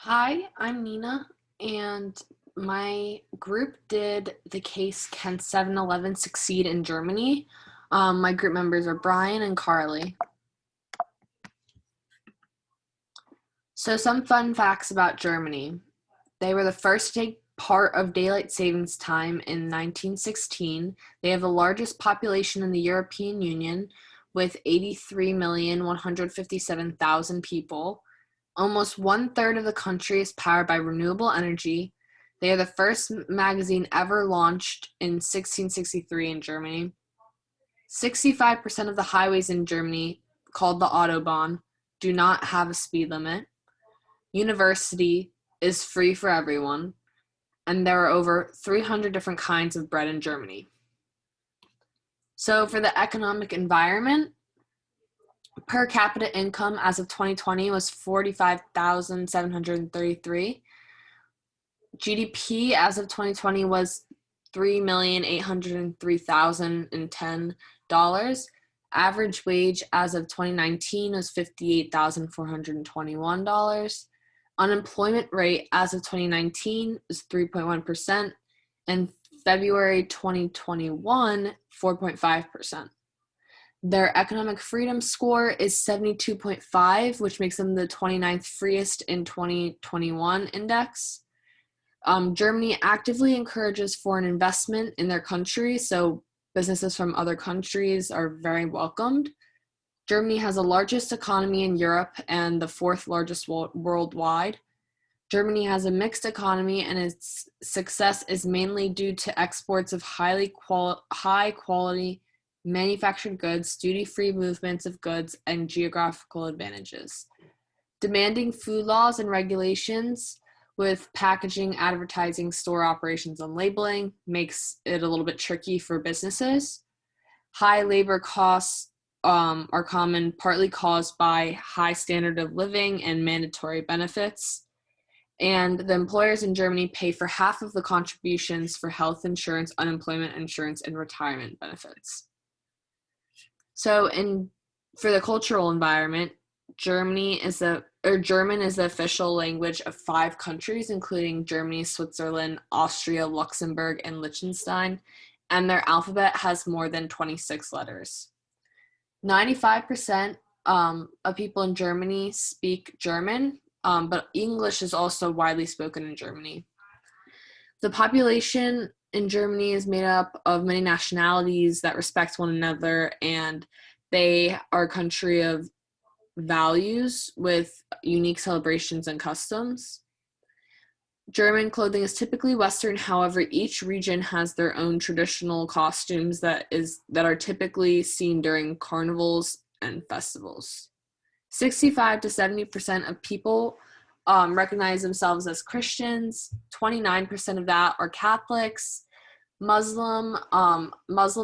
Hi, I'm Nina, and my group did the case Can 7-Eleven Succeed in Germany? My group members are Brian and Carly. So, some fun facts about Germany. They were the first to take part of daylight savings time in 1916. They have the largest population in the European Union with 83,157,000 people. Almost one-third of the country is powered by renewable energy. They are the first magazine ever launched in 1663 in Germany. 65% of the highways in Germany, called the Autobahn, do not have a speed limit. University is free for everyone, and there are over 300 different kinds of bread in Germany. So for the economic environment, per capita income as of 2020 was 45,733. GDP as of 2020 was $3,803,010. Average wage as of 2019 was $58,421. Unemployment rate as of 2019 was 3.1%, and February 2021, 4.5%. Their economic freedom score is 72.5, which makes them the 29th freest in 2021 index. Germany actively encourages foreign investment in their country, so businesses from other countries are very welcomed. Germany has the largest economy in Europe and the fourth largest worldwide. Germany has a mixed economy, and its success is mainly due to exports of high quality manufactured goods, duty-free movements of goods, and geographical advantages. Demanding food laws and regulations with packaging, advertising, store operations, and labeling makes it a little bit tricky for businesses. High labor costs are common, partly caused by high standard of living and mandatory benefits. And the employers in Germany pay for half of the contributions for health insurance, unemployment insurance, and retirement benefits. So for the cultural environment, German is the official language of 5 countries, including Germany, Switzerland, Austria, Luxembourg, and Liechtenstein, and their alphabet has more than 26 letters. 95% of people in Germany speak German, but English is also widely spoken in Germany. The population in Germany is made up of many nationalities that respect one another, and they are a country of values with unique celebrations and customs. German clothing is typically Western, however, each region has their own traditional costumes that are typically seen during carnivals and festivals. 65 to 70% of people recognize themselves as Christians. 29% of that are Catholics. Muslim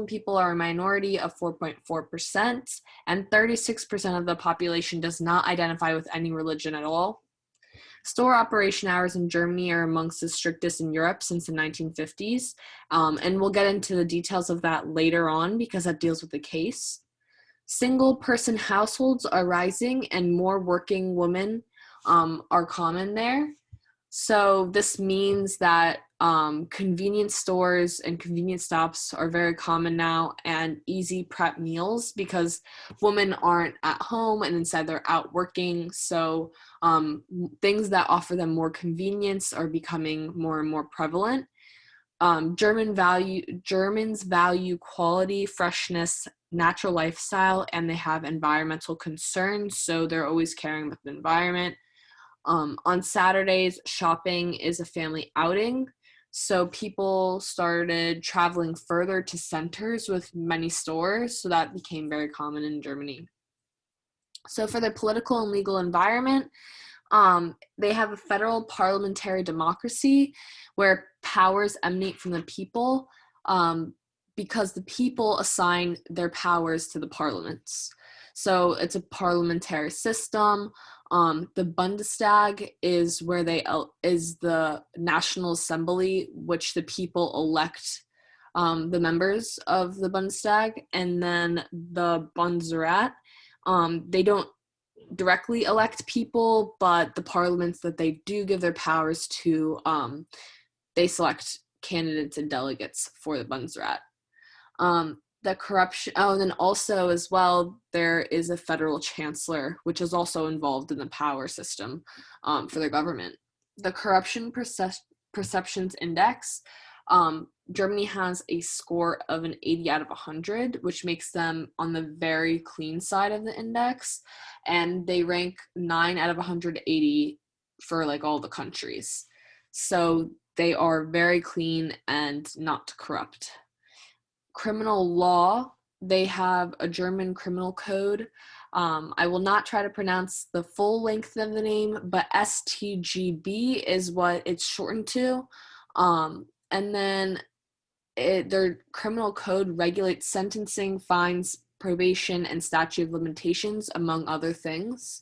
people are a minority of 4.4%, and 36% of the population does not identify with any religion at all. Store operation hours in Germany are amongst the strictest in Europe since the 1950s, and we'll get into the details of that later on because that deals with the case. Single-person households are rising, and more working women are common there. So this means that convenience stores and convenience stops are very common now, and easy prep meals because women aren't at home and instead they're out working. So things that offer them more convenience are becoming more and more prevalent. Germans value quality, freshness, natural lifestyle, and they have environmental concerns, so they're always caring about the environment. On Saturdays, shopping is a family outing, so people started traveling further to centers with many stores, so that became very common in Germany. So for the political and legal environment, they have a federal parliamentary democracy where powers emanate from the people, because the people assign their powers to the parliaments. So it's a parliamentary system. The Bundestag is is the National Assembly, which the people elect the members of the Bundestag, and then the Bundesrat. They don't directly elect people, but the parliaments that they do give their powers to, they select candidates and delegates for the Bundesrat. The corruption, and then also as well, there is a federal chancellor, which is also involved in the power system for the government. The corruption perceptions index, Germany has a score of an 80 out of 100, which makes them on the very clean side of the index, and they rank 9 out of 180 for like all the countries. So they are very clean and not corrupt. Criminal law, they have a German criminal code. I will not try to pronounce the full length of the name, but StGB is what it's shortened to. And then their criminal code regulates sentencing, fines, probation, and statute of limitations, among other things.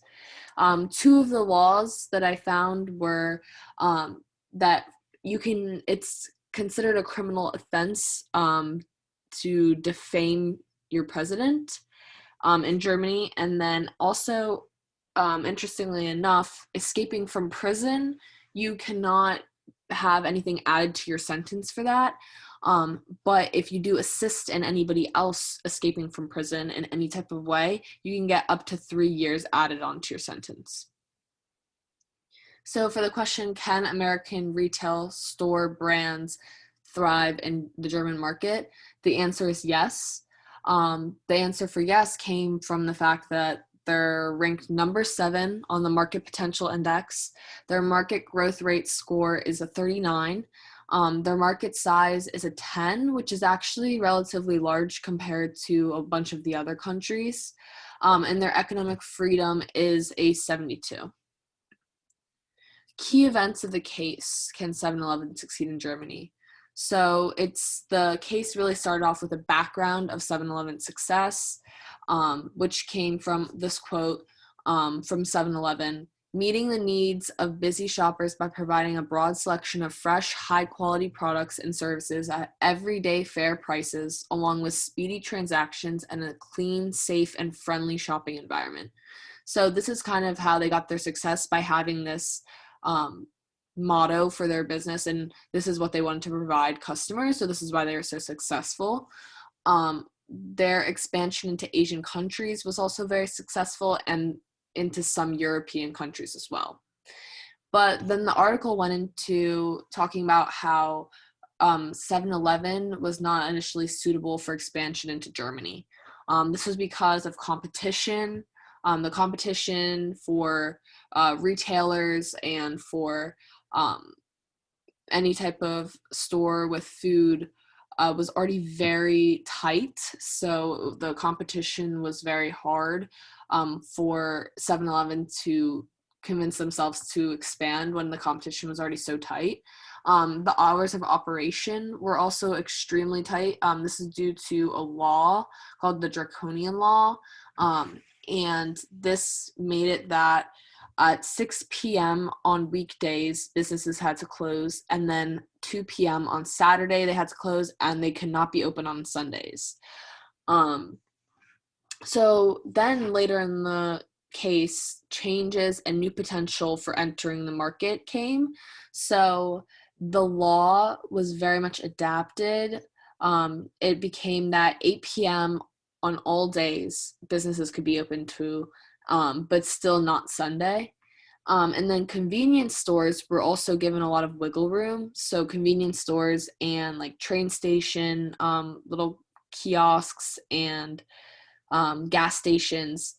Two of the laws that I found were that it's considered a criminal offense to defame your president in Germany. And then also, interestingly enough, escaping from prison, you cannot have anything added to your sentence for that. But if you do assist in anybody else escaping from prison in any type of way, you can get up to 3 years added onto your sentence. So for the question, can American retail store brands thrive in the German market? The answer is yes. The answer for yes came from the fact that they're ranked number 7 on the Market Potential Index. Their market growth rate score is a 39. Their market size is a 10, which is actually relatively large compared to a bunch of the other countries. And their economic freedom is a 72. Key events of the case, can 7-Eleven succeed in Germany? So the case really started off with a background of 7-Eleven's success, which came from this quote from 7-Eleven: meeting the needs of busy shoppers by providing a broad selection of fresh, high-quality products and services at everyday fair prices, along with speedy transactions and a clean, safe, and friendly shopping environment. So this is kind of how they got their success, by having this motto for their business, and this is what they wanted to provide customers, so this is why they were so successful. Their expansion into Asian countries was also very successful, and into some European countries as well. But then the article went into talking about how 7-Eleven was not initially suitable for expansion into Germany. This was because of competition. The competition for retailers and for any type of store with food was already very tight, so the competition was very hard for 7-Eleven to convince themselves to expand when the competition was already so tight. The hours of operation were also extremely tight. This is due to a law called the Draconian Law, and this made it that at 6 p.m. on weekdays, businesses had to close, and then 2 p.m. on Saturday, they had to close, and they could not be open on Sundays. So then later in the case, changes and new potential for entering the market came. So the law was very much adapted. It became that 8 p.m. on all days, businesses could be open to, but still not Sunday. And then convenience stores were also given a lot of wiggle room. So convenience stores and like train station, little kiosks and gas stations,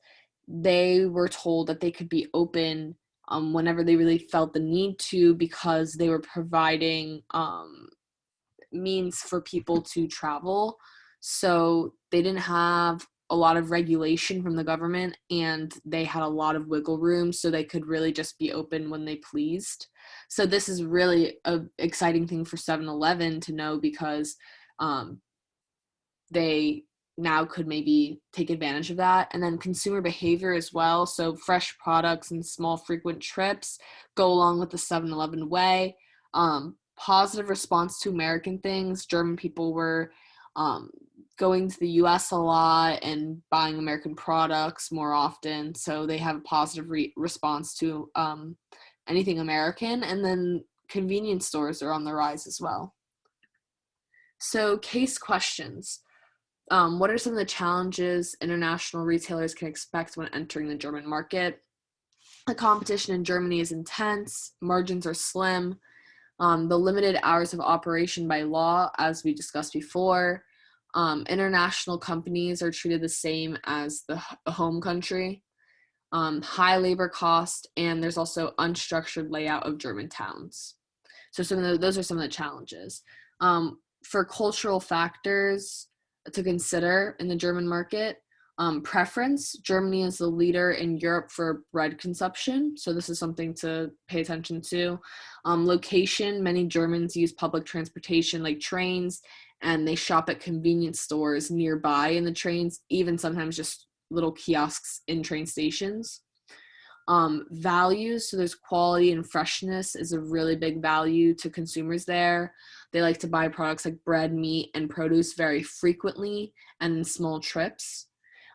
they were told that they could be open whenever they really felt the need to, because they were providing means for people to travel. So they didn't have a lot of regulation from the government, and they had a lot of wiggle room, so they could really just be open when they pleased. So this is really an exciting thing for 7-Eleven to know, because they now could maybe take advantage of that. And then consumer behavior as well. So fresh products and small frequent trips go along with the 7-Eleven way. Positive response to American things. German people were going to the US a lot and buying American products more often. So they have a positive response to anything American. And then convenience stores are on the rise as well. So case questions. What are some of the challenges international retailers can expect when entering the German market? The competition in Germany is intense, margins are slim, the limited hours of operation by law, as we discussed before. International companies are treated the same as the home country. High labor cost, and there's also unstructured layout of German towns. So those are some of the challenges. For cultural factors to consider in the German market, preference, Germany is the leader in Europe for bread consumption, so this is something to pay attention to. Location, many Germans use public transportation like trains, and they shop at convenience stores nearby in the trains, even sometimes just little kiosks in train stations. Values, so there's quality and freshness is a really big value to consumers there. They like to buy products like bread, meat, and produce very frequently and in small trips.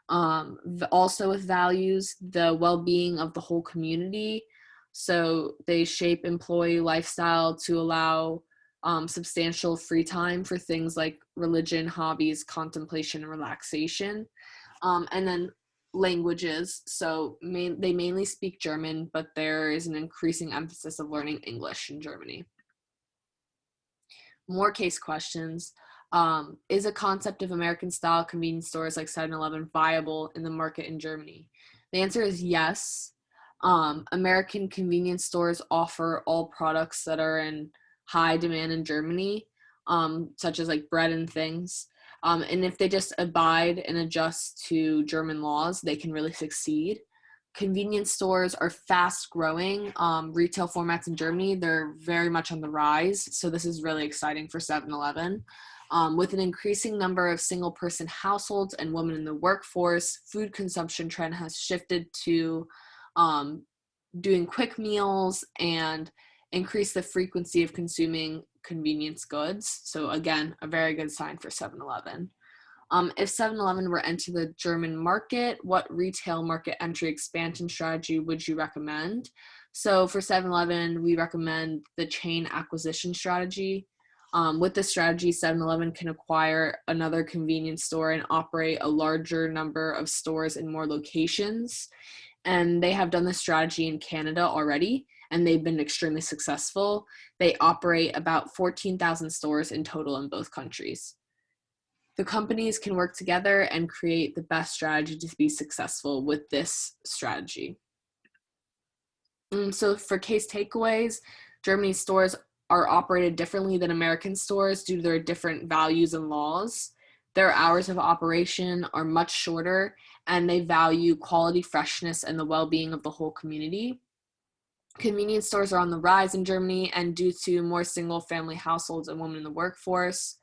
Also with values, the well-being of the whole community. So they shape employee lifestyle to allow substantial free time for things like religion, hobbies, contemplation, and relaxation. And then languages. So they mainly speak German, but there is an increasing emphasis of learning English in Germany. More case questions. Is a concept of American-style convenience stores like 7-Eleven viable in the market in Germany? The answer is yes. American convenience stores offer all products that are in high demand in Germany, such as like bread and things. And if they just abide and adjust to German laws, they can really succeed. Convenience stores are fast growing retail formats in Germany. They're very much on the rise. So this is really exciting for 7-Eleven. With an increasing number of single person households and women in the workforce, food consumption trend has shifted to doing quick meals and increase the frequency of consuming convenience goods. So again, a very good sign for 7-Eleven. If 7-Eleven were to enter the German market, what retail market entry expansion strategy would you recommend? So for 7-Eleven, we recommend the chain acquisition strategy. With this strategy, 7-Eleven can acquire another convenience store and operate a larger number of stores in more locations. And they have done this strategy in Canada already, and they've been extremely successful. They operate about 14,000 stores in total in both countries. The companies can work together and create the best strategy to be successful with this strategy. So for case takeaways, Germany's stores are operated differently than American stores due to their different values and laws. Their hours of operation are much shorter, and they value quality, freshness, and the well-being of the whole community. Convenience stores are on the rise in Germany, and due to more single-family households and women in the workforce,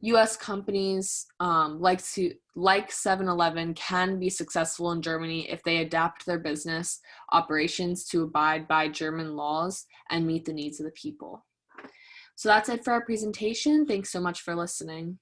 U.S. companies like 7-Eleven can be successful in Germany if they adapt their business operations to abide by German laws and meet the needs of the people. So that's it for our presentation. Thanks so much for listening.